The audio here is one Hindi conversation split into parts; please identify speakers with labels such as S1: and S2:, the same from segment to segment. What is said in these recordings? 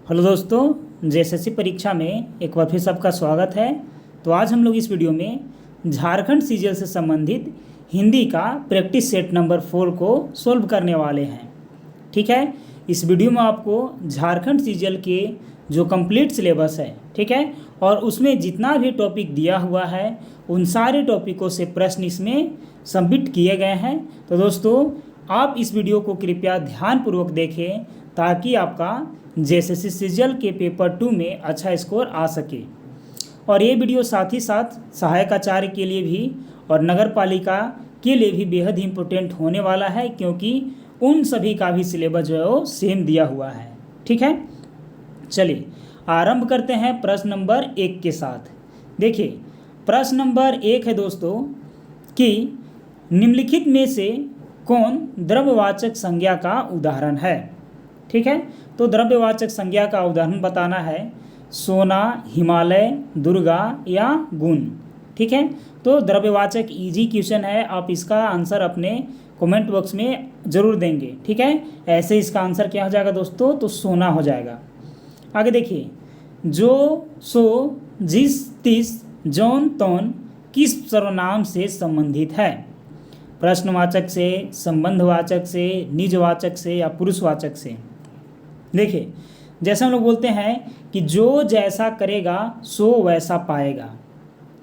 S1: हेलो दोस्तों, जेएसएससी परीक्षा में एक बार फिर सबका स्वागत है। तो आज हम लोग इस वीडियो में झारखंड सीजीएल से संबंधित हिंदी का प्रैक्टिस सेट नंबर 4 को सोल्व करने वाले हैं। ठीक है, इस वीडियो में आपको झारखंड सीजीएल के जो कंप्लीट सिलेबस है, ठीक है, और उसमें जितना भी टॉपिक दिया हुआ है उन सारे टॉपिकों से प्रश्न इसमें सबमिट किए गए हैं। तो दोस्तों, आप इस वीडियो को कृपया ध्यानपूर्वक देखें ताकि आपका जेएसएससी सीजीएल के पेपर 2 में अच्छा स्कोर आ सके। और ये वीडियो साथ ही साथ सहायक आचार्य के लिए भी और नगर पालिका के लिए भी बेहद ही इम्पोर्टेंट होने वाला है, क्योंकि उन सभी का भी सिलेबस जो है वो सेम दिया हुआ है। ठीक है, चलिए आरंभ करते हैं प्रश्न नंबर 1 के साथ। देखिए, प्रश्न नंबर 1 है दोस्तों कि निम्नलिखित में से कौन द्रव्यवाचक संज्ञा का उदाहरण है। ठीक है, तो द्रव्यवाचक संज्ञा का उदाहरण बताना है सोना, हिमालय, दुर्गा या गुण। ठीक है, तो द्रव्यवाचक इजी क्वेश्चन है, आप इसका आंसर अपने कमेंट बॉक्स में ज़रूर देंगे। ठीक है, ऐसे इसका आंसर क्या हो जाएगा दोस्तों, तो सोना हो जाएगा। आगे देखिए, जो, सो, जिस, तिस, जौन, तौन किस सर्वनाम से संबंधित है। प्रश्नवाचक से, संबंधवाचक से, निजवाचक से या पुरुषवाचक से। देखिए, जैसे हम लोग बोलते हैं कि जो जैसा करेगा सो वैसा पाएगा।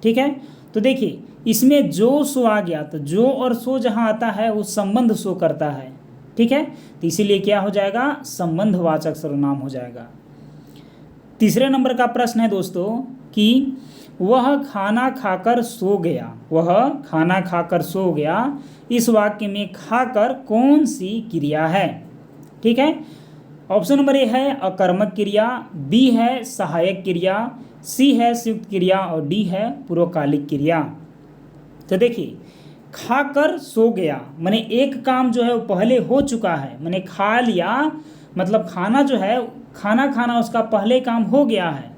S1: ठीक है, तो देखिए इसमें जो सो आ गया, तो जो और सो जहाँ आता है वो संबंध सो करता है। ठीक है, तो इसीलिए क्या हो जाएगा, संबंधवाचक सर्वनाम हो जाएगा। तीसरे नंबर का प्रश्न है दोस्तों कि वह खाना खाकर सो गया। वह खाना खाकर सो गया, इस वाक्य में खाकर कौन सी क्रिया है। ठीक है, ऑप्शन नंबर ए है अकर्मक क्रिया, बी है सहायक क्रिया, सी है संयुक्त क्रिया और डी है पूर्वकालिक क्रिया। तो देखिए, खाकर सो गया माने एक काम जो है वो पहले हो चुका है, माने खा लिया, मतलब खाना जो है, खाना खाना उसका पहले काम हो गया है,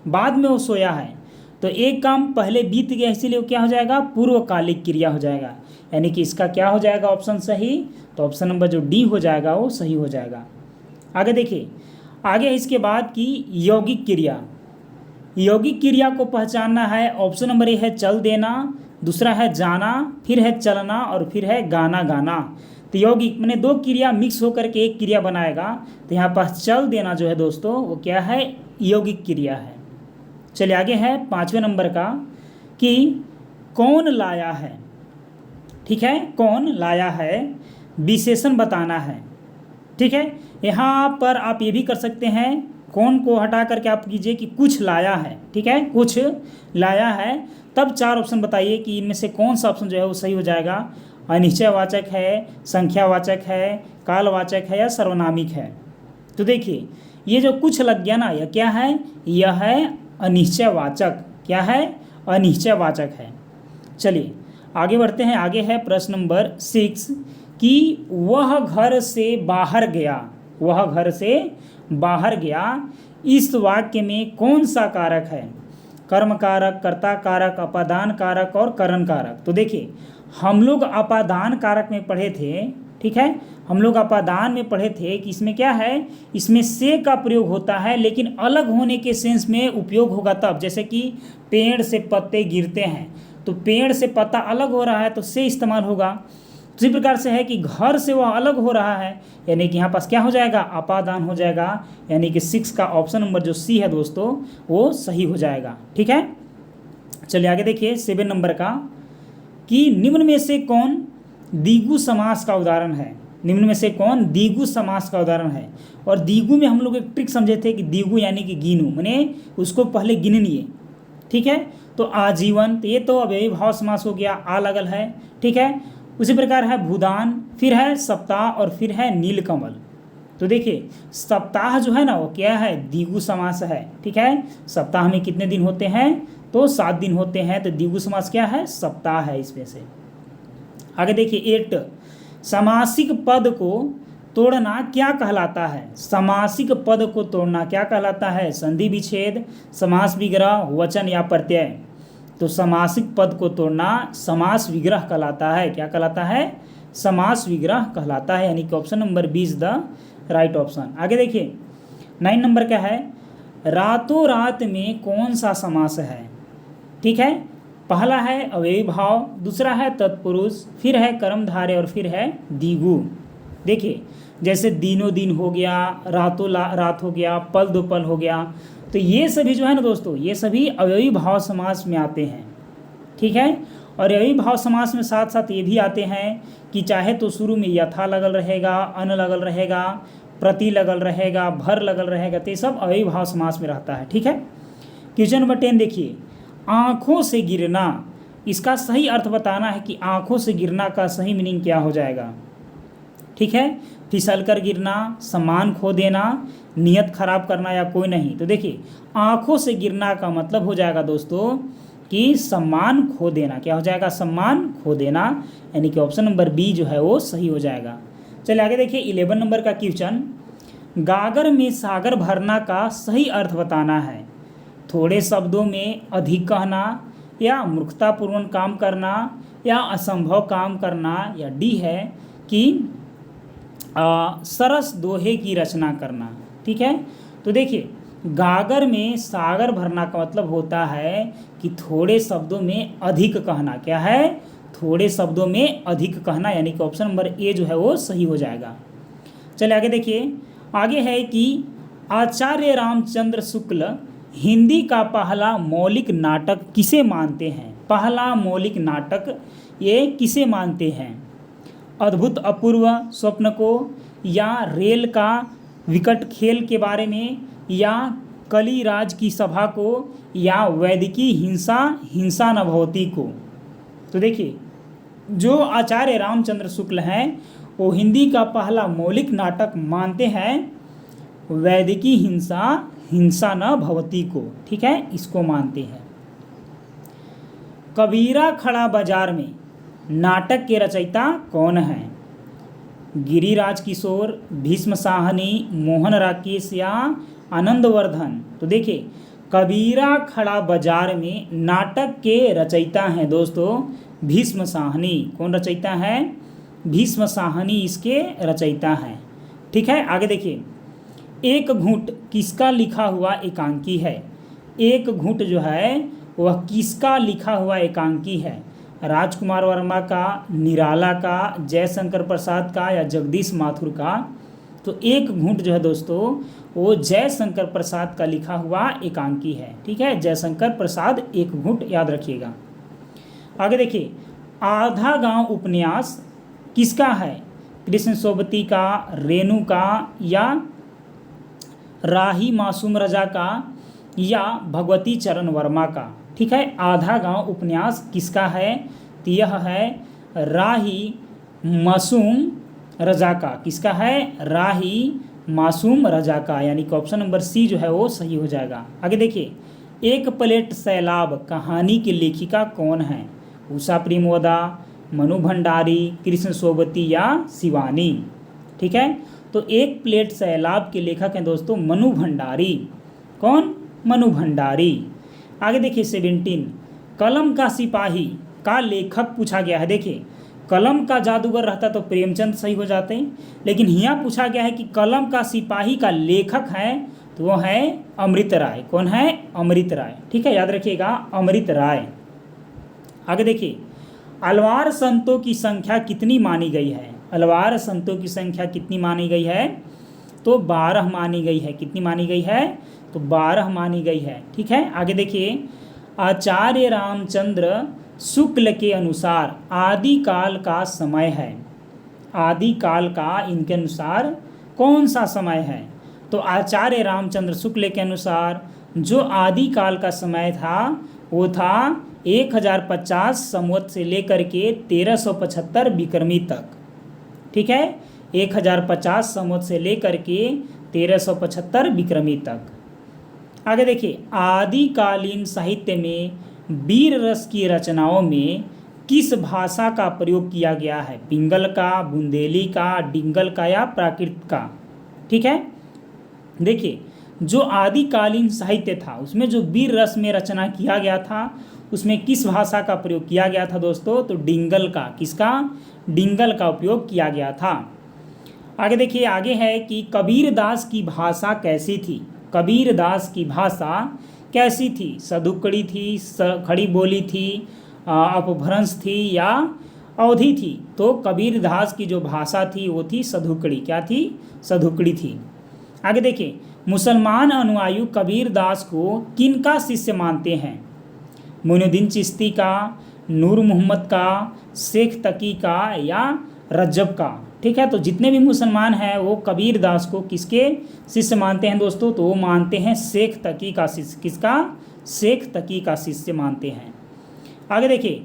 S1: बाद में वो सोया है, तो एक काम पहले बीत गया, इसीलिए क्या हो जाएगा, पूर्वकालिक क्रिया हो जाएगा। यानी कि इसका क्या हो जाएगा ऑप्शन सही, तो ऑप्शन नंबर जो डी हो जाएगा वो सही हो जाएगा। आगे देखिए, आगे इसके बाद की यौगिक क्रिया। यौगिक क्रिया को पहचानना है। ऑप्शन नंबर ए है चल देना, दूसरा है जाना, फिर है चलना और फिर है गाना गाना। तो यौगिक मैंने दो क्रिया मिक्स होकर के एक क्रिया बनाएगा, तो यहाँ पास चल देना जो है दोस्तों वो क्या है, यौगिक क्रिया है। चलिए आगे है 5वें नंबर का कि कौन लाया है। ठीक है, कौन लाया है, विशेषण बताना है। ठीक है, यहाँ पर आप ये भी कर सकते हैं, कौन को हटा करके आप कीजिए कि कुछ लाया है। ठीक है, कुछ लाया है, तब 4 ऑप्शन बताइए कि इनमें से कौन सा ऑप्शन जो है वो सही हो जाएगा। अनिश्चयवाचक है, संख्यावाचक है, कालवाचक है या सर्वनामिक है। तो देखिए, ये जो कुछ लग गया ना, यह क्या है, यह है अनिश्चयवाचक। क्या है, अनिश्चयवाचक है। चलिए आगे बढ़ते हैं। आगे है प्रश्न नंबर 6 कि वह घर से बाहर गया। वह घर से बाहर गया, इस वाक्य में कौन सा कारक है। कर्म कारक, कर्ता कारक, अपादान कारक और करण कारक। तो देखिए, हम लोग अपादान कारक में पढ़े थे। ठीक है, हम लोग अपादान में पढ़े थे कि इसमें क्या है, इसमें से का प्रयोग होता है, लेकिन अलग होने के सेंस में उपयोग होगा तब, जैसे कि पेड़ से पत्ते गिरते हैं, तो पेड़ से पत्ता अलग हो रहा है तो से इस्तेमाल होगा। उसी प्रकार से है कि घर से वह अलग हो रहा है, यानी कि यहाँ पास क्या हो जाएगा, अपादान हो जाएगा। यानी कि 6 का ऑप्शन नंबर जो सी है दोस्तों वो सही हो जाएगा। ठीक है, चलिए आगे देखिए 7 नंबर का कि निम्न में से कौन द्विगु समास का उदाहरण है। निम्न में से कौन द्विगु समास का उदाहरण है। और द्विगु में हम लोग एक ट्रिक समझे थे कि द्विगु यानी कि गिनू, माने उसको पहले गिननिए। ठीक है, तो आजीवन, तो ये तो अव्ययी भाव समास हो गया, आ लगल है। ठीक है, उसी प्रकार है भूदान, फिर है सप्ताह और फिर है नीलकमल। तो देखिए, सप्ताह जो है ना वो क्या है, द्विगु समास है। ठीक है, सप्ताह में कितने दिन होते हैं, तो 7 दिन होते हैं, तो द्विगु समास क्या है, सप्ताह है इसमें से। आगे देखिए 8, समासिक पद को तोड़ना क्या कहलाता है। समासिक पद को तोड़ना क्या कहलाता है, संधि विच्छेद, समास विग्रह, वचन या प्रत्यय। तो समासिक पद को तोड़ना समास विग्रह कहलाता है। क्या कहलाता है, समास विग्रह कहलाता है। यानी कि option number 20 the right option. आगे देखिए, 9 नंबर क्या है, रातों रात में कौन सा समास है। ठीक है, पहला है अव्ययी भाव, दूसरा है तत्पुरुष, फिर है कर्मधारय और फिर है द्विगु। देखिए जैसे दिनों दिन हो गया, रातों रात हो गया, पल दो पल हो गया, तो ये सभी जो है ना दोस्तों, ये सभी अव्ययी भाव समास में आते हैं। ठीक है, और अव्ययी भाव समास में साथ साथ ये भी आते हैं कि चाहे तो शुरू में यथा लगल रहेगा, अन लगल रहेगा, प्रति लगल रहेगा, भर लगल रहेगा, तो ये सब अव्ययी भाव समास में रहता है। ठीक है, क्वेश्चन नंबर 10 देखिए, आँखों से गिरना, इसका सही अर्थ बताना है कि आँखों से गिरना का सही मीनिंग क्या हो जाएगा। ठीक है, फिसल कर गिरना, सामान खो देना, नियत खराब करना या कोई नहीं। तो देखिए आँखों से गिरना का मतलब हो जाएगा दोस्तों कि सम्मान खो देना। क्या हो जाएगा, सम्मान खो देना, यानी कि ऑप्शन नंबर बी जो है वो सही हो जाएगा। चलिए आगे देखिए 11 नंबर का क्वेश्चन, गागर में सागर भरना का सही अर्थ बताना है। थोड़े शब्दों में अधिक कहना, या मूर्खतापूर्वक काम करना, या असंभव काम करना, या डी है कि सरस दोहे की रचना करना। ठीक है, तो देखिए गागर में सागर भरना का मतलब होता है कि थोड़े शब्दों में अधिक कहना। क्या है, थोड़े शब्दों में अधिक कहना, यानी कि ऑप्शन नंबर ए जो है वो सही हो जाएगा। चलिए आगे देखिए, आगे है कि आचार्य रामचंद्र शुक्ल हिंदी का पहला मौलिक नाटक किसे मानते हैं। पहला मौलिक नाटक ये किसे मानते हैं, अद्भुत अपूर्व स्वप्न को, या रेल का विकट खेल के बारे में, या कलिराज की सभा को, या वैदिकी हिंसा हिंसा न भवती को। तो देखिए जो आचार्य रामचंद्र शुक्ल हैं वो हिंदी का पहला मौलिक नाटक मानते हैं वैदिकी हिंसा हिंसा न भवती को। ठीक है, इसको मानते हैं। कबीरा खड़ा बाजार में नाटक के रचयिता कौन हैं, गिरिराज किशोर, भीष्म साहनी, मोहन राकेश, या आनंदवर्धन। तो देखिए कबीरा खड़ा बाजार में नाटक के रचयिता हैं दोस्तों भीष्म साहनी। कौन रचयिता है, भीष्म साहनी इसके रचयिता हैं। ठीक है, आगे देखिए, एक घूंट किसका लिखा हुआ एकांकी है। एक घूंट जो है वह किसका लिखा हुआ एकांकी है, राजकुमार वर्मा का, निराला का, जयशंकर प्रसाद का, या जगदीश माथुर का। तो एक घूंट जो है दोस्तों वो जयशंकर प्रसाद का लिखा हुआ एकांकी है। ठीक है, जयशंकर प्रसाद एक घूंट याद रखिएगा। आगे देखिए, आधा गांव उपन्यास किसका है, कृष्ण सोबती का, रेणु का, या राही मासूम रजा का, या भगवती चरण वर्मा का। ठीक है, आधा गांव उपन्यास किसका है, तो यह है राही मासूम रजा का। किसका है, राही मासूम रजा का, यानी कि ऑप्शन नंबर सी जो है वो सही हो जाएगा। आगे देखिए, एक प्लेट सैलाब कहानी की लेखिका कौन है, उषा प्रेमवदा, मनु भंडारी, कृष्ण सोबती, या शिवानी। ठीक है, तो एक प्लेट सैलाब के लेखक हैं दोस्तों मनु भंडारी। कौन, मनु भंडारी। आगे देखिए 17, कलम का सिपाही का लेखक पूछा गया है। देखिए कलम का जादूगर रहता तो प्रेमचंद सही हो जाते, लेकिन यहाँ पूछा गया है कि कलम का सिपाही का लेखक है, तो वो है अमृत राय। कौन है, अमृत राय। ठीक है, याद रखिएगा अमृत राय। आगे देखिए, अलवार संतों की संख्या कितनी मानी गई है, अलवार संतों की संख्या कितनी मानी गई है, तो 12 मानी गई है। कितनी मानी गई है, तो 12 मानी गई है। ठीक है, आगे देखिए, आचार्य रामचंद्र शुक्ल के अनुसार आदिकाल का समय है, आदिकाल का इनके अनुसार कौन सा समय है, तो आचार्य रामचंद्र शुक्ल के अनुसार जो आदिकाल का समय था वो था 1050 संवत से लेकर के 1375 विक्रमी तक। ठीक है, 1050 संवत से लेकर के 1375 विक्रमी तक। आगे देखिए, आदिकालीन साहित्य में वीर रस की रचनाओं में किस भाषा का प्रयोग किया गया है, पिंगल का, बुंदेली का, डिंगल का, या प्राकृत का। ठीक है, देखिए जो आदिकालीन साहित्य था उसमें जो वीर रस में रचना किया गया था उसमें किस भाषा का प्रयोग किया गया था दोस्तों, तो डिंगल का। किसका, डिंगल का उपयोग किया गया था। आगे देखिए, आगे है कि कबीरदास की भाषा कैसी थी। कबीरदास की भाषा कैसी थी? सधुकड़ी थी, खड़ी बोली थी, अपभ्रंश थी या अवधि थी? तो कबीरदास की जो भाषा थी वो थी सधुकड़ी। क्या थी? सधुकड़ी थी। आगे देखिए, मुसलमान अनुयायी कबीरदास को किनका शिष्य मानते हैं? मोइनुद्दीन चिश्ती का, नूर मोहम्मद का, शेख तकी का या रज्जब का? ठीक है, तो जितने भी मुसलमान हैं वो कबीरदास को किसके शिष्य मानते हैं दोस्तों? तो वो मानते हैं शेख तकी का शिष्य। किसका? शेख तकी का शिष्य मानते हैं। आगे देखिए,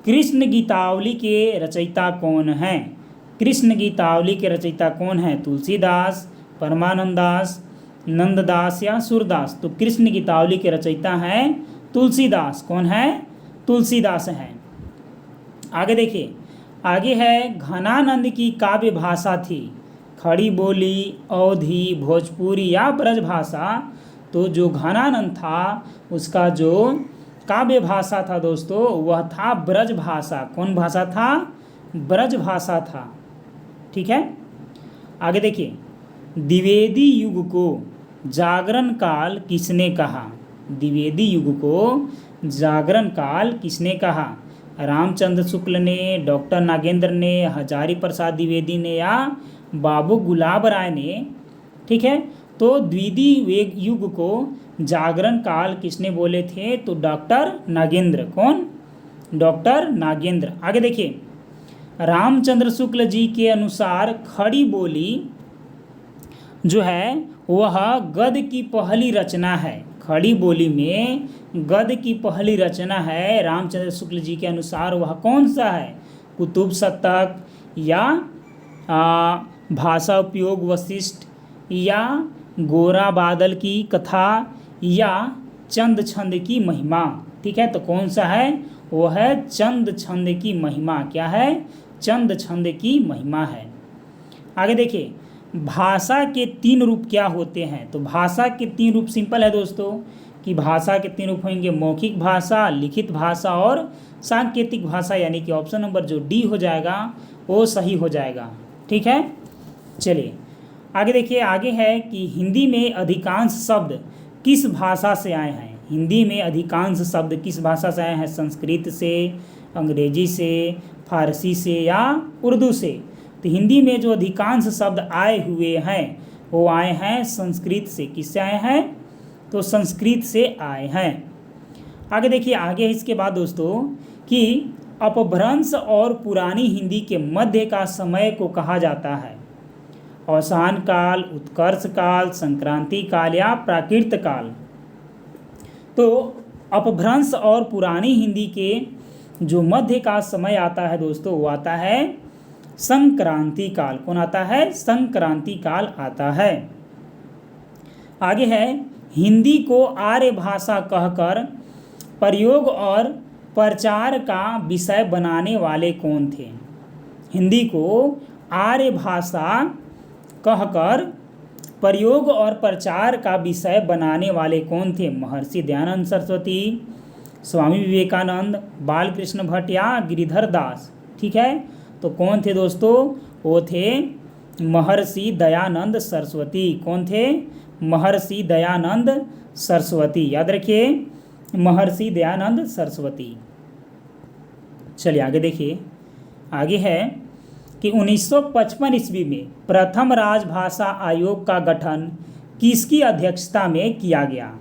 S1: कृष्ण गीतावली के रचयिता कौन हैं? कृष्ण गीतावली के रचयिता कौन हैं? तुलसीदास, परमानंदास, नंददास या सूरदास? तो कृष्ण गीतावली के रचयिता हैं तुलसीदास। कौन है? तुलसीदास हैं। आगे देखिए, आगे है घनानंद की काव्य भाषा थी खड़ी बोली, अवधी, भोजपुरी या ब्रज भाषा? तो जो घनानंद था उसका जो काव्य भाषा था दोस्तों वह था ब्रज भाषा। कौन भाषा था? ब्रज भाषा था। ठीक है, आगे देखिए, द्विवेदी युग को जागरण काल किसने कहा? द्विवेदी युग को जागरण काल किसने कहा? रामचंद्र शुक्ल ने, डॉक्टर नागेंद्र ने, हजारी प्रसाद द्विवेदी ने या बाबू गुलाब राय ने? ठीक है, तो द्विवेदी युग को जागरण काल किसने बोले थे? तो डॉक्टर नागेंद्र। कौन? डॉक्टर नागेंद्र। आगे देखिए, रामचंद्र शुक्ल जी के अनुसार खड़ी बोली जो है वह गद्य की पहली रचना है। खड़ी बोली में गद्य की पहली रचना है रामचंद्र शुक्ल जी के अनुसार, वह कौन सा है? कुतुब शतक या भाषा उपयोग वशिष्ठ या गोरा बादल की कथा या चंद छंद की महिमा? ठीक है, तो कौन सा है? वो है चंद छंद की महिमा। क्या है? चंद छंद की महिमा है। आगे देखिए, भाषा के 3 रूप क्या होते हैं? तो भाषा के 3 रूप सिंपल है दोस्तों कि भाषा के 3 रूप होंगे मौखिक भाषा, लिखित भाषा और सांकेतिक भाषा, यानी कि ऑप्शन नंबर जो डी हो जाएगा वो सही हो जाएगा। ठीक है, चलिए आगे देखिए, आगे है कि हिंदी में अधिकांश शब्द किस भाषा से आए हैं? हिंदी में अधिकांश शब्द किस भाषा से आए हैं? संस्कृत से, अंग्रेजी से, फारसी से या उर्दू से? तो हिंदी में जो अधिकांश शब्द आए हुए हैं वो आए हैं संस्कृत से। किससे आए हैं? तो संस्कृत से आए हैं। आगे देखिए, आगे इसके बाद दोस्तों कि अपभ्रंश और पुरानी हिंदी के मध्य का समय को कहा जाता है? अवसान काल, उत्कर्ष काल, संक्रांति काल या प्राकृत काल? तो अपभ्रंश और पुरानी हिंदी के जो मध्य का समय आता है दोस्तों वो आता है संक्रांति काल। कौन आता है? संक्रांति काल आता है। आगे है, हिंदी को आर्य भाषा कहकर प्रयोग और प्रचार का विषय बनाने वाले कौन थे? हिंदी को आर्य भाषा कहकर प्रयोग और प्रचार का विषय बनाने वाले कौन थे? महर्षि दयानंद सरस्वती, स्वामी विवेकानंद, बालकृष्ण भट्ट या गिरिधर दास? ठीक है, तो कौन थे दोस्तों? वो थे महर्षि दयानंद सरस्वती। कौन थे? महर्षि दयानंद सरस्वती। याद रखिए, महर्षि दयानंद सरस्वती। चलिए आगे देखिए, आगे है कि 1955 ईस्वी में प्रथम राजभाषा आयोग का गठन किसकी अध्यक्षता में किया गया?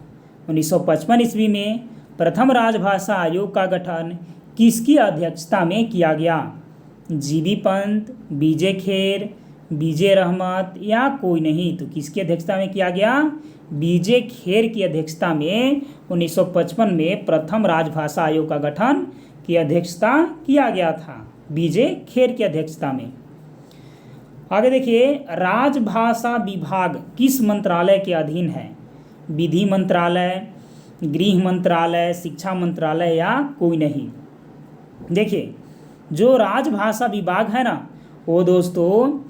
S1: 1955 ईस्वी में प्रथम राजभाषा आयोग का गठन किसकी अध्यक्षता में किया गया? जीबी पंत, बीजे खेर, बीजे रहमत या कोई नहीं? तो किसकी अध्यक्षता में किया गया? बीजे खेर की अध्यक्षता में 1955 में प्रथम राजभाषा आयोग का गठन की अध्यक्षता किया गया था, बीजे खेर की अध्यक्षता में। आगे देखिए, राजभाषा विभाग किस मंत्रालय के अधीन है? विधि मंत्रालय, गृह मंत्रालय, शिक्षा मंत्रालय या कोई नहीं? देखिए, जो राजभाषा विभाग है ना वो दोस्तों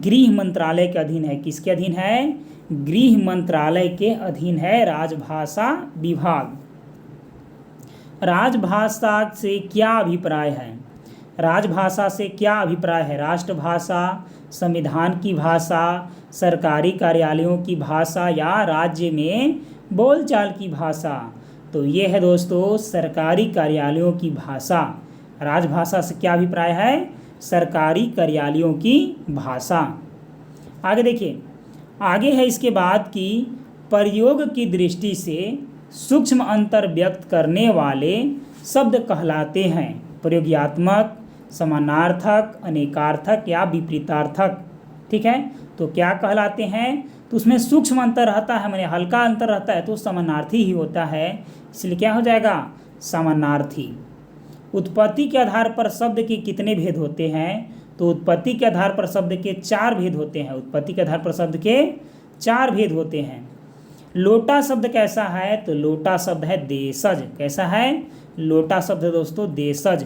S1: गृह मंत्रालय के अधीन है। किसके अधीन है? गृह मंत्रालय के अधीन है राजभाषा विभाग। राजभाषा से क्या अभिप्राय है? राजभाषा से क्या अभिप्राय है? राष्ट्रभाषा, संविधान की भाषा, सरकारी कार्यालयों की भाषा या राज्य में बोलचाल की भाषा? तो ये है दोस्तों सरकारी कार्यालयों की भाषा। राजभाषा से क्या अभिप्राय है? सरकारी कार्यालयों की भाषा। आगे देखिए, आगे है इसके बाद कि प्रयोग की दृष्टि से सूक्ष्म अंतर व्यक्त करने वाले शब्द कहलाते हैं प्रयोगात्मक, समानार्थक, अनेकार्थक या विपरीतार्थक। ठीक है, तो क्या कहलाते हैं? तो उसमें सूक्ष्म अंतर रहता है, माने हल्का अंतर रहता है, तो समानार्थी ही होता है, इसलिए क्या हो जाएगा? समानार्थी। उत्पत्ति के आधार पर शब्द के कितने भेद होते हैं? तो उत्पत्ति के आधार पर शब्द के 4 भेद होते हैं। उत्पत्ति के आधार पर शब्द के 4 भेद होते हैं। लोटा शब्द कैसा है? तो लोटा शब्द है देशज। कैसा है? लोटा शब्द दोस्तों देशज।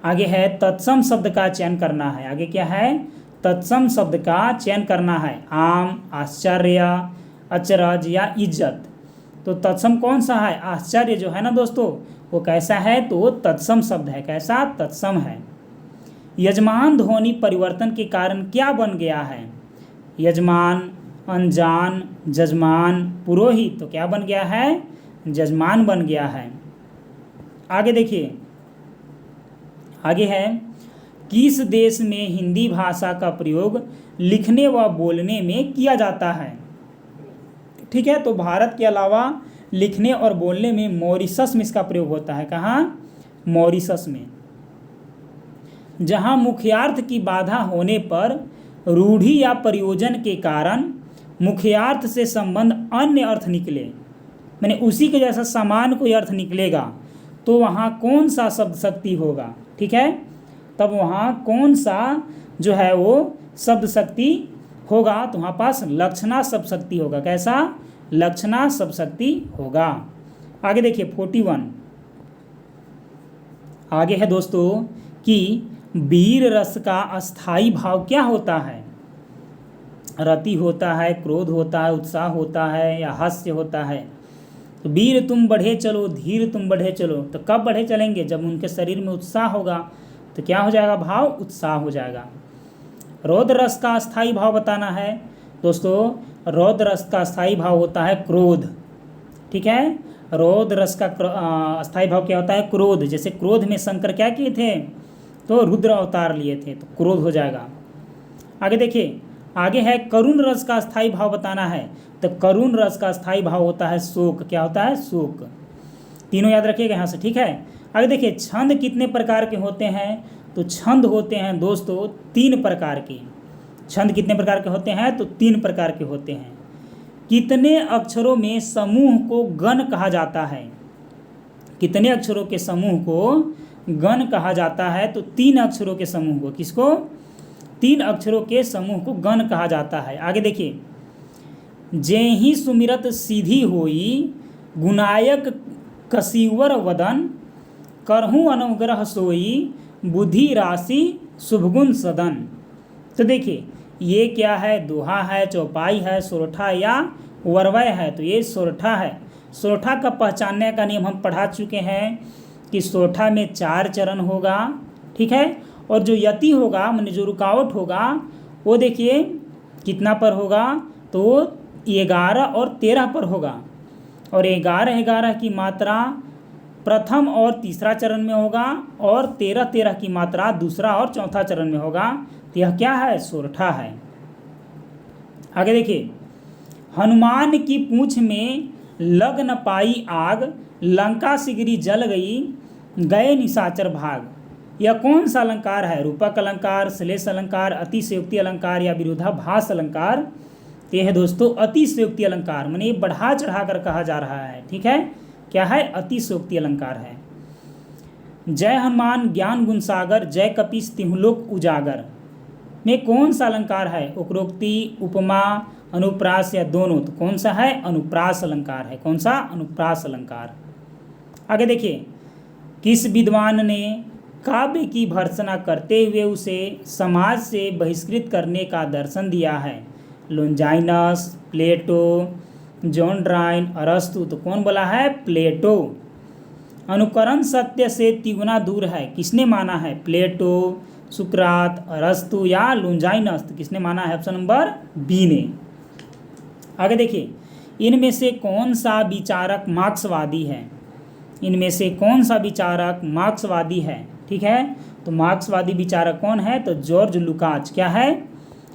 S1: आगे है तत्सम शब्द का चयन करना है। आगे क्या है? तत्सम शब्द का चयन करना है। आम, आश्चर्य, अचरज या इज्जत। तो तत्सम कौन सा है? आश्चर्य जो है ना दोस्तों, वो कैसा है? तो वो तत्सम शब्द है। कैसा? तत्सम है। यजमान ध्वनि परिवर्तन के कारण क्या बन गया है? यजमान, अनजान, जजमान, पुरोहित। तो क्या बन गया है? जजमान बन गया है। आगे देखिए, आगे है किस देश में हिंदी भाषा का प्रयोग लिखने व बोलने में किया जाता है? ठीक है, तो भारत के अलावा लिखने और बोलने में मॉरिशस में इसका प्रयोग होता है। कहाँ? मॉरिशस में। जहाँ मुख्यार्थ की बाधा होने पर रूढ़ि या प्रयोजन के कारण मुख्यार्थ से संबंध अन्य अर्थ निकले, मैंने उसी के जैसा समान कोई अर्थ निकलेगा, तो वहाँ कौन सा शब्द शक्ति होगा? ठीक है, तब वहाँ कौन सा जो है वो शब्द शक्ति होगा? तो वहाँ पास लक्षणा शब्द शक्ति होगा। कैसा? लक्षणा शब्द शक्ति होगा। आगे देखिए 41। आगे है दोस्तों कि वीर रस का अस्थाई भाव क्या होता है? रति होता है, क्रोध होता है, उत्साह होता है या हास्य होता है? तो वीर तुम बढ़े चलो, धीर तुम बढ़े चलो। तो कब बढ़े चलेंगे? जब उनके शरीर में उत्साह होगा। तो क्या हो जाएगा? भाव उत्साह हो जाएगा। रौद्र रस का अस्थाई भाव बताना है दोस्तों। रौद्र रस का अस्थाई भाव होता है क्रोध। ठीक है, रौद्र रस का अस्थाई भाव क्या होता है? क्रोध। जैसे क्रोध में शंकर क्या किए थे? तो रुद्र अवतार लिए थे, तो क्रोध हो जाएगा। आगे देखिए, आगे है करुण रस का अस्थाई भाव बताना है। तो करुण रस का अस्थाई भाव होता है शोक। क्या होता है? शोक। तीनों याद रखिएगा यहाँ से। ठीक है, आगे देखिए छंद कितने प्रकार के होते हैं? तो छंद होते हैं दोस्तों 3 प्रकार के। छंद कितने प्रकार के होते हैं? तो 3 प्रकार के होते हैं। कितने अक्षरों में समूह को गण कहा जाता है? कितने अक्षरों के समूह को गण कहा जाता है? तो 3 अक्षरों के समूह को। किसको? 3 अक्षरों के समूह को गण कहा जाता है। आगे देखिए, जेहि सुमिरत सीधी होई, गुनायक कसीवर वदन, करहूँ अनुग्रह सोई, बुद्धि राशि शुभगुण सदन। तो देखिए ये क्या है? दोहा है, चौपाई है, सोरठा या वरवय है? तो ये सोरठा है। सोरठा का पहचानने का नियम हम पढ़ा चुके हैं कि सोरठा में 4 चरण होगा। ठीक है, और जो यति होगा माने जो रुकावट होगा वो देखिए कितना पर होगा? तो 11 और 13 पर होगा। और 11 की मात्रा प्रथम और तीसरा चरण में होगा और 13 की मात्रा दूसरा और चौथा चरण में होगा। तो यह क्या है? सोरठा है। आगे देखिए, हनुमान की पूंछ में लग न पाई आग, लंका सिगरी जल गई, गए निशाचर भाग। यह कौन सा अलंकार है? रूपक अलंकार, श्लेष अलंकार, अतिशयोक्ति अलंकार या विरोधाभास अलंकार? ये है दोस्तों अतिशयोक्ति अलंकार, माने बढ़ा चढ़ा कर कहा जा रहा है। ठीक है, क्या है? अतिशयोक्ति अलंकार है। जय हनुमान ज्ञान गुण सागर, जय कपीस तिहुलोक उजागर में कौन सा अलंकार है? उपरोक्ति, उपमा, अनुप्रास या दोनों? तो कौन सा है? अनुप्रास अलंकार है। कौन सा? अनुप्रास अलंकार। आगे देखिए, किस विद्वान ने काव्य की भर्त्सना करते हुए उसे समाज से बहिष्कृत करने का दर्शन दिया है? लोंजाइनस, प्लेटो, जॉन ड्राइन, अरस्तु? तो कौन बोला है? प्लेटो। अनुकरण सत्य से तिगुना दूर है, किसने माना है? प्लेटो, सुकरात, अरस्तु या लुंजाइनस? किसने माना है? ऑप्शन नंबर बी ने। आगे देखिए, इनमें से कौन सा विचारक मार्क्सवादी है? इनमें से कौन सा विचारक मार्क्सवादी है? ठीक है, तो मार्क्सवादी विचारक कौन है? तो जॉर्ज लुकाच क्या है?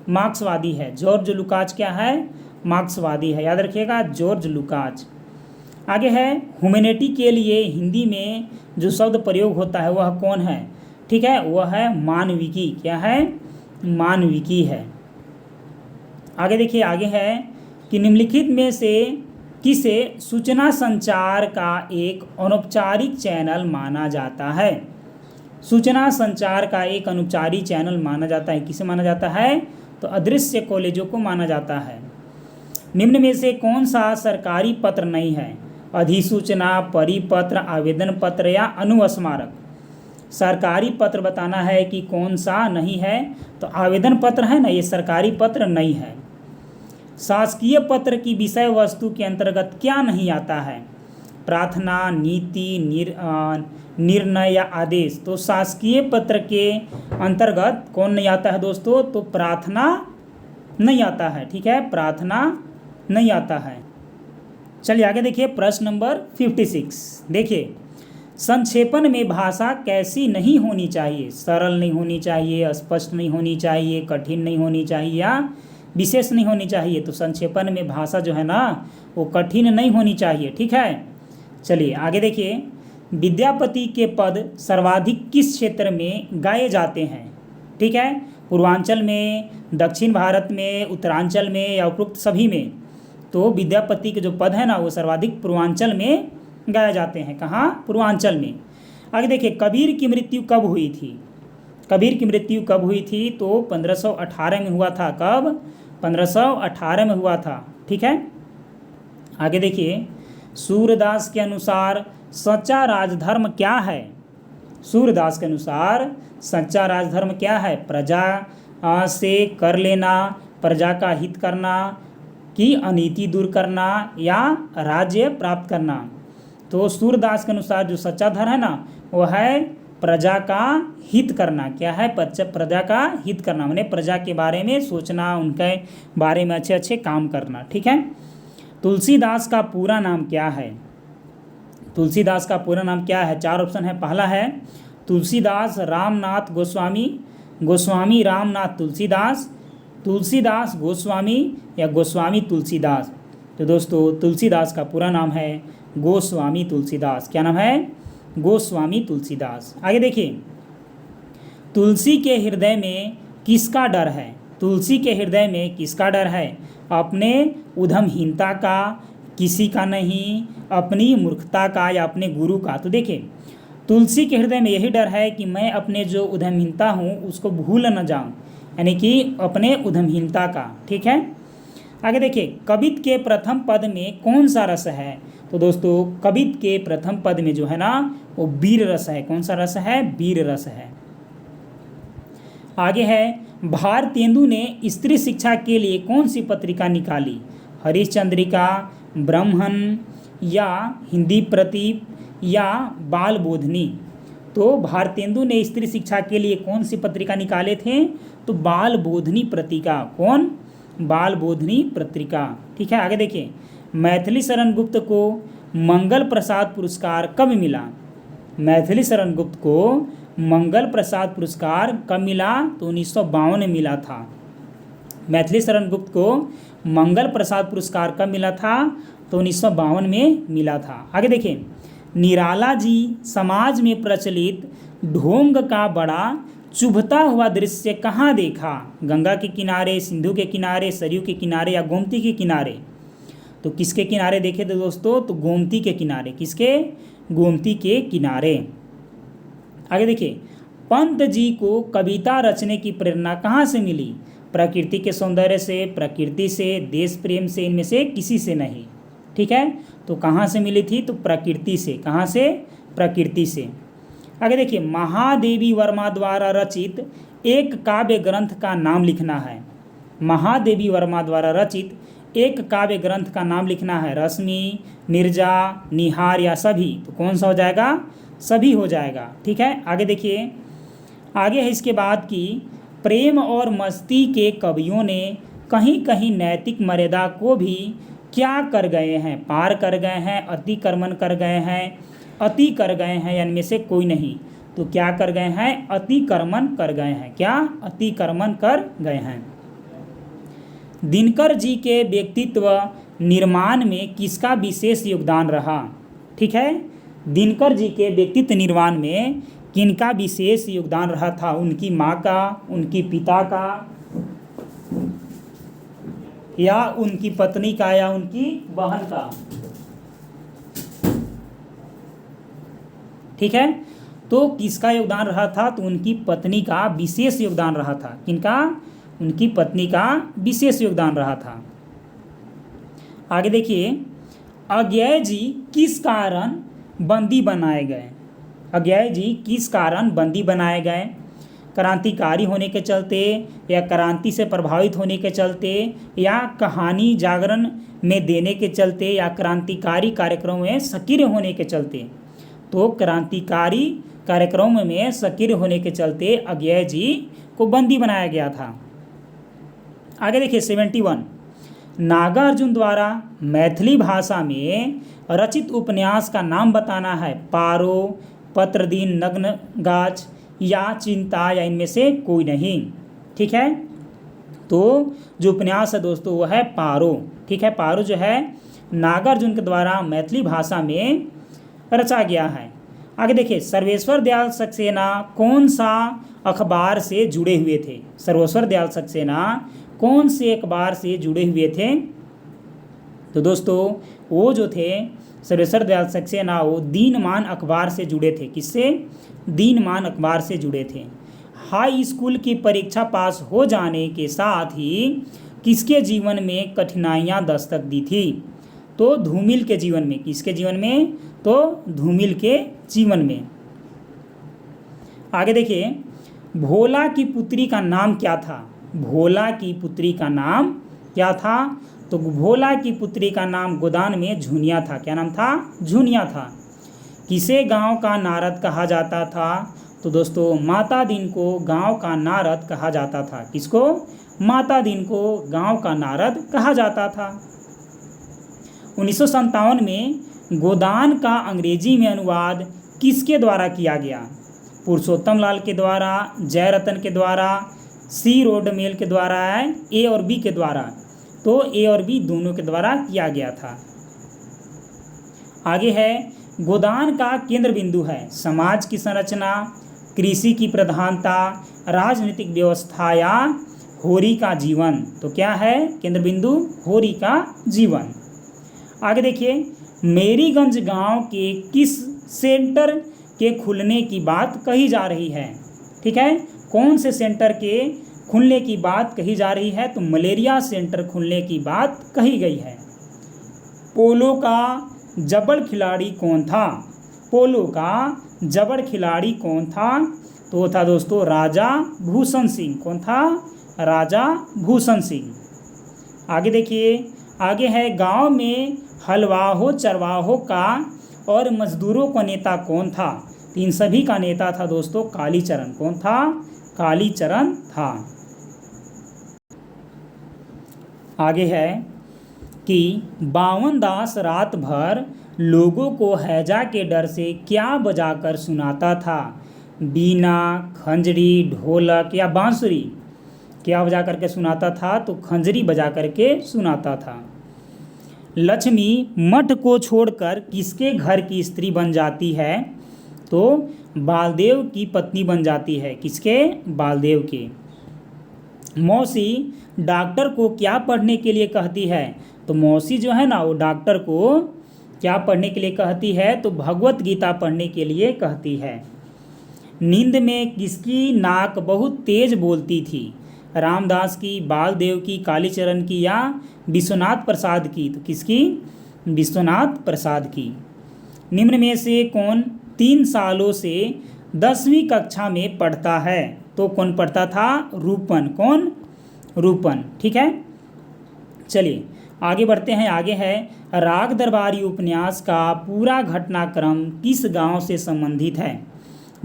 S1: मार्क्सवादी है। जॉर्ज लुकाच क्या है? मार्क्सवादी है, याद रखिएगा, जॉर्ज लुकाच। आगे है, ह्यूमैनिटी के लिए हिंदी में जो शब्द प्रयोग होता है वह कौन है? ठीक है, वह है मानविकी। क्या है? मानविकी है। आगे देखिए, आगे है कि निम्नलिखित में से किसे सूचना संचार का एक अनौपचारिक चैनल माना जाता है? सूचना संचार का एक अनौपचारिक चैनल माना जाता है, किसे माना जाता है? तो अदृश्य कॉलेजों को माना जाता है। निम्न में से कौन सा सरकारी पत्र नहीं है? अधिसूचना, परिपत्र, आवेदन पत्र या अनुस्मारक? सरकारी पत्र बताना है कि कौन सा नहीं है, तो आवेदन पत्र है ना, ये सरकारी पत्र नहीं है। शासकीय पत्र की विषय वस्तु के अंतर्गत क्या नहीं आता है? प्रार्थना, नीति, निर्णय या आदेश? तो शासकीय पत्र के अंतर्गत कौन नहीं आता है दोस्तों? तो प्रार्थना नहीं आता है। ठीक है, प्रार्थना नहीं आता है। चलिए आगे देखिए, प्रश्न नंबर 56। देखिए, संक्षेपण में भाषा कैसी नहीं होनी चाहिए? सरल नहीं होनी चाहिए, स्पष्ट नहीं होनी चाहिए, कठिन नहीं होनी चाहिए या विशेष नहीं होनी चाहिए? तो संक्षेपण में भाषा जो है ना वो कठिन नहीं होनी चाहिए। ठीक है, चलिए आगे देखिए, विद्यापति के पद सर्वाधिक किस क्षेत्र में गाए जाते हैं? ठीक है, पूर्वांचल में, दक्षिण भारत में, उत्तरांचल में या उपरोक्त सभी में? तो विद्यापति के जो पद है ना वो सर्वाधिक पूर्वांचल में गाए जाते हैं। कहाँ? पूर्वांचल में। आगे देखिए, कबीर की मृत्यु कब हुई थी? कबीर की मृत्यु कब हुई थी? तो 1518 में हुआ था। कब? 1518 में हुआ था। ठीक है, आगे देखिए, सूरदास के अनुसार सच्चा राजधर्म क्या है? सूरदास के अनुसार सच्चा राजधर्म क्या है? प्रजा से कर लेना, प्रजा का हित करना, कि अनीति दूर करना या राज्य प्राप्त करना? तो सूरदास के अनुसार जो सच्चा धर्म है ना वो है प्रजा का हित करना। क्या है? प्रजा का हित करना, माने प्रजा के बारे में सोचना, उनके बारे में अच्छे अच्छे काम करना। ठीक है, तुलसीदास का पूरा नाम क्या है? तुलसीदास का पूरा नाम क्या है? 4 ऑप्शन है। पहला है तुलसीदास रामनाथ गोस्वामी, गोस्वामी रामनाथ तुलसीदास, तुलसीदास गोस्वामी या गोस्वामी तुलसीदास? तो दोस्तों तुलसीदास का पूरा नाम है गोस्वामी तुलसीदास। क्या नाम है? गोस्वामी तुलसीदास। आगे देखिए, तुलसी के हृदय में किसका डर है? तुलसी के हृदय में किसका डर है? अपने उद्यमहीनता का, किसी का नहीं, अपनी मूर्खता का या अपने गुरु का? तो देखिए, तुलसी के हृदय में यही डर है कि मैं अपने जो उद्यमहीनता हूँ उसको भूल न जाऊँ, यानी कि अपने उद्यमहीनता का। ठीक है, आगे देखिए, कवित्त के प्रथम पद में कौन सा रस है? तो दोस्तों कवित्त के प्रथम पद में जो है ना वो वीर रस है। कौन सा रस है? वीर रस है। आगे है, भारतेंदु ने स्त्री शिक्षा के लिए कौन सी पत्रिका निकाली? हरिश्चंद्रिका, ब्रह्मण या हिंदी प्रतीप या बाल बोधनी? तो भारतेंदु ने स्त्री शिक्षा के लिए कौन सी पत्रिका निकाले थे? तो बाल बोधनी पत्रिका। कौन? बाल बोधनी पत्रिका। ठीक है, आगे देखिए, मैथिली शरण गुप्त को मंगल प्रसाद पुरस्कार कब मिला? मैथिली शरण गुप्त को मंगल प्रसाद पुरस्कार कब मिला? तो 1952 में मिला था। मैथिली शरण गुप्त को मंगल प्रसाद पुरस्कार कब मिला था? तो 1952 में मिला था। आगे देखिए, निराला जी समाज में प्रचलित ढोंग का बड़ा चुभता हुआ दृश्य कहाँ देखा? गंगा के किनारे, सिंधु के किनारे, सरयू के किनारे या गोमती के किनारे? तो किसके किनारे देखे थे दोस्तों? तो गोमती के किनारे। किसके? गोमती के किनारे। आगे देखिए, पंत जी को कविता रचने की प्रेरणा कहाँ से मिली? प्रकृति के सौंदर्य से, प्रकृति से, देश प्रेम से, इनमें से किसी से नहीं। ठीक है, तो कहाँ से मिली थी? तो प्रकृति से। कहाँ से? प्रकृति से। आगे देखिए, महादेवी वर्मा द्वारा रचित एक काव्य ग्रंथ का नाम लिखना है। महादेवी वर्मा द्वारा रचित एक काव्य ग्रंथ का नाम लिखना है, रश्मि, नीरजा, निहार या सभी, तो कौन सा हो जाएगा? सभी हो जाएगा। ठीक है, आगे देखिए, आगे है इसके बाद कि प्रेम और मस्ती के कवियों ने कहीं कहीं नैतिक मर्यादा को भी क्या कर गए हैं? पार कर गए हैं, अतिक्रमण कर गए हैं, अति कर गए हैं, या इनमें से कोई नहीं। तो क्या कर गए हैं? अतिक्रमण कर गए हैं। क्या? अतिक्रमण कर गए हैं। दिनकर जी के व्यक्तित्व निर्माण में किसका विशेष योगदान रहा? ठीक है, दिनकर जी के व्यक्तित्व निर्माण में किनका विशेष योगदान रहा था? उनकी माँ का, उनकी पिता का, या उनकी पत्नी का, या उनकी बहन का? ठीक है, तो किसका योगदान रहा था? तो उनकी पत्नी का विशेष योगदान रहा था। किनका? उनकी पत्नी का विशेष योगदान रहा था। आगे देखिए, अज्ञेय जी किस कारण बंदी बनाए गए? अज्ञेय जी किस कारण बंदी बनाए गए? क्रांतिकारी होने के चलते, या क्रांति से प्रभावित होने के चलते, या कहानी जागरण में देने के चलते, या क्रांतिकारी कार्यक्रमों में सक्रिय होने के चलते? तो क्रांतिकारी कार्यक्रम में सक्रिय होने के चलते अज्ञेय जी को बंदी बनाया गया था। आगे देखिए 71, नागार्जुन द्वारा मैथिली भाषा में रचित उपन्यास का नाम बताना है। पारो, पत्रदीन, नग्न गाछ, या चिंता, या इनमें से कोई नहीं। ठीक है, तो जो उपन्यास है दोस्तों वो है पारो। ठीक है, पारो जो है नागार्जुन के द्वारा मैथिली भाषा में रचा गया है। आगे देखिए, सर्वेश्वर दयाल सक्सेना कौन सा अखबार से जुड़े हुए थे? सर्वेश्वर दयाल सक्सेना कौन से अखबार से जुड़े हुए थे? तो दोस्तों वो जो थे सर्वेश्वर दयाल सक्सेना, वो दीनमान अखबार से जुड़े थे। किससे? दीनमान अखबार से जुड़े थे। हाई स्कूल की परीक्षा पास हो जाने के साथ ही किसके जीवन में कठिनाइयाँ दस्तक दी थी? तो धूमिल के जीवन में। किसके जीवन में? तो धूमिल के जीवन में। आगे देखिए, भोला की पुत्री का नाम क्या था? भोला की पुत्री का नाम क्या था? तो भोला की पुत्री का नाम गोदान में झुनिया था। क्या नाम था? झुनिया था। किसे गांव का नारद कहा जाता था? तो दोस्तों माता दीन को गांव का नारद कहा जाता था। किसको? माता दीन को गांव का नारद कहा जाता था। 1957 में गोदान का अंग्रेजी में अनुवाद किसके द्वारा किया गया? पुरुषोत्तम लाल के द्वारा, जयरतन के द्वारा, सी रोडमेल के द्वारा, ए और बी के द्वारा? तो ए और बी दोनों के द्वारा किया गया था। आगे है, गोदान का केंद्र बिंदु है समाज की संरचना, कृषि की प्रधानता, राजनीतिक व्यवस्था, या होरी का जीवन? तो क्या है केंद्र बिंदु? होरी का जीवन। आगे देखिए, मेरीगंज गांव के किस सेंटर के खुलने की बात कही जा रही है? ठीक है, कौन से सेंटर के खुलने की बात कही जा रही है? तो मलेरिया सेंटर खुलने की बात कही गई है। पोलो का जबड़ खिलाड़ी कौन था? पोलो का जबड़ खिलाड़ी कौन था? तो वो था दोस्तों राजा भूषण सिंह। कौन था? राजा भूषण सिंह। आगे देखिए, आगे है, गांव में हलवाहों, चरवाहों का और मजदूरों का नेता कौन था? तो इन सभी का नेता था दोस्तों कालीचरण। कौन था? कालीचरण था। आगे है कि बावन दास रात भर लोगों को हैजा के डर से क्या बजाकर सुनाता था? बीना, खंजरी, ढोलक, या बांसुरी? क्या बजा करके सुनाता था? तो खंजरी बजा करके सुनाता था। लक्ष्मी मठ को छोड़कर किसके घर की स्त्री बन जाती है? तो बालदेव की पत्नी बन जाती है। किसके? बालदेव के। मौसी डॉक्टर को क्या पढ़ने के लिए कहती है? तो मौसी जो है ना वो डॉक्टर को क्या पढ़ने के लिए कहती है? तो भगवत गीता पढ़ने के लिए कहती है। नींद में किसकी नाक बहुत तेज बोलती थी? रामदास की, बालदेव की, कालीचरण की, या विश्वनाथ प्रसाद की? तो किसकी? विश्वनाथ प्रसाद की। निम्न में से कौन 3 सालों से 10वीं कक्षा में पढ़ता है? तो कौन पढ़ता था? रूपन। कौन? रूपन। ठीक है, चलिए आगे बढ़ते हैं। आगे है राग दरबारी उपन्यास का पूरा घटनाक्रम किस गांव से संबंधित है?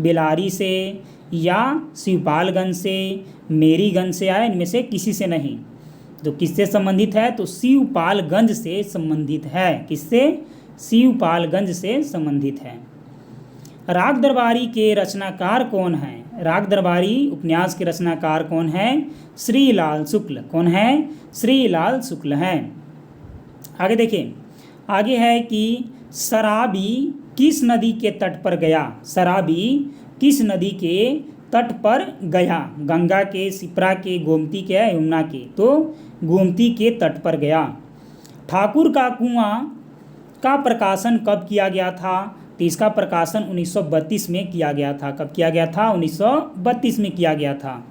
S1: बेलारी से या शिवपालगंज से, मेरीगंज से या इनमें से किसी से नहीं। तो किससे संबंधित है? तो शिवपालगंज से संबंधित है। किससे? शिवपालगंज से संबंधित है। राग दरबारी के रचनाकार कौन हैं? राग दरबारी उपन्यास के रचनाकार कौन हैं? श्रीलाल शुक्ल। कौन है? श्रीलाल शुक्ल हैं। आगे देखिए, आगे है कि शराबी किस नदी के तट पर गया? शराबी किस नदी के तट पर गया? गंगा के, शिप्रा के, गोमती के या यमुना के? तो गोमती के तट पर गया। ठाकुर का कुआं का प्रकाशन कब किया गया था? तो इसका प्रकाशन 1932 में किया गया था। कब किया गया था? 1932 में किया गया था।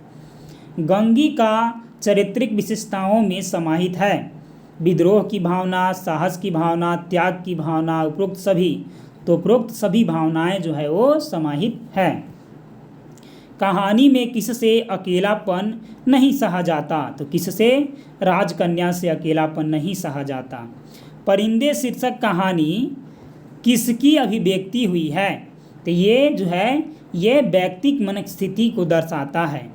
S1: गंगी का चारित्रिक विशेषताओं में समाहित है विद्रोह की भावना, साहस की भावना, त्याग की भावना, उपरोक्त सभी। तो उपरोक्त सभी भावनाएं जो है वो समाहित है। कहानी में किससे अकेलापन नहीं सहा जाता? तो किससे? राजकन्या से अकेलापन नहीं सहा जाता। परिंदे शीर्षक कहानी किसकी अभिव्यक्ति हुई है? तो ये जो है ये व्यक्तिक मनस्थिति को दर्शाता है।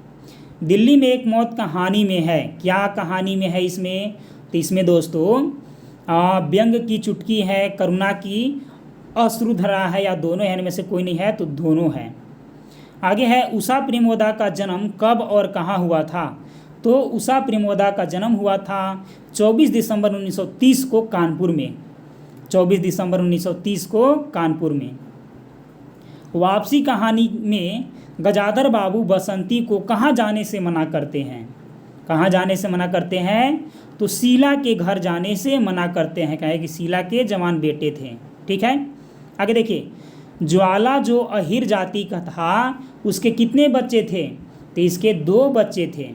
S1: दिल्ली में एक मौत कहानी में है। क्या कहानी में है इसमें? तो इसमें दोस्तों व्यंग की चुटकी है, करुणा की अश्रुधरा है, या दोनों है, इनमें से कोई नहीं है तो दोनों है। आगे है उषा प्रेमोदा का जन्म कब और कहाँ हुआ था? तो उषा प्रेमोदा का जन्म हुआ था 24 दिसंबर 1930 को कानपुर में। 24 दिसंबर 1930 को कानपुर में। वापसी कहानी में गजाधर बाबू बसंती को कहाँ जाने से मना करते हैं? कहाँ जाने से मना करते हैं? तो शीला के घर जाने से मना करते हैं। कहे कि शीला के जवान बेटे थे। ठीक है, आगे देखिए, ज्वाला जो अहिर जाति का था उसके कितने बच्चे थे? तो इसके 2 बच्चे थे।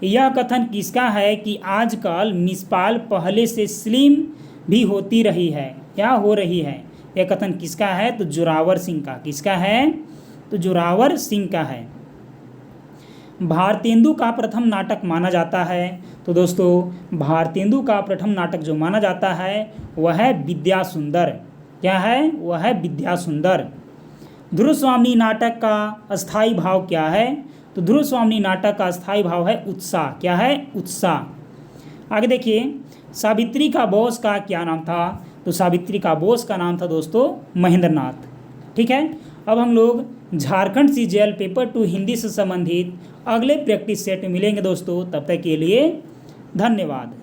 S1: यह कथन किसका है कि आजकल मिसपाल पहले से स्लिम भी होती रही है या हो रही है? यह कथन किसका है? तो जोरावर सिंह का। किसका है? तो जोरावर सिंह का है। भारतेंदु का प्रथम नाटक माना जाता है। तो दोस्तों भारतेंदु का प्रथम नाटक जो माना जाता है वह है विद्या सुंदर। क्या है? वह है विद्या सुंदर। ध्रुव स्वामी नाटक का अस्थाई भाव क्या है? तो ध्रुव स्वामी नाटक का अस्थाई भाव है उत्साह। क्या है? उत्साह। आगे देखिए, सावित्री का बॉस का क्या नाम था? तो सावित्री का बॉस का नाम था दोस्तों महेंद्रनाथ। ठीक है, अब हम लोग झारखंड सीजीएल पेपर 2 हिंदी से संबंधित अगले प्रैक्टिस सेट में मिलेंगे दोस्तों। तब तक के लिए धन्यवाद।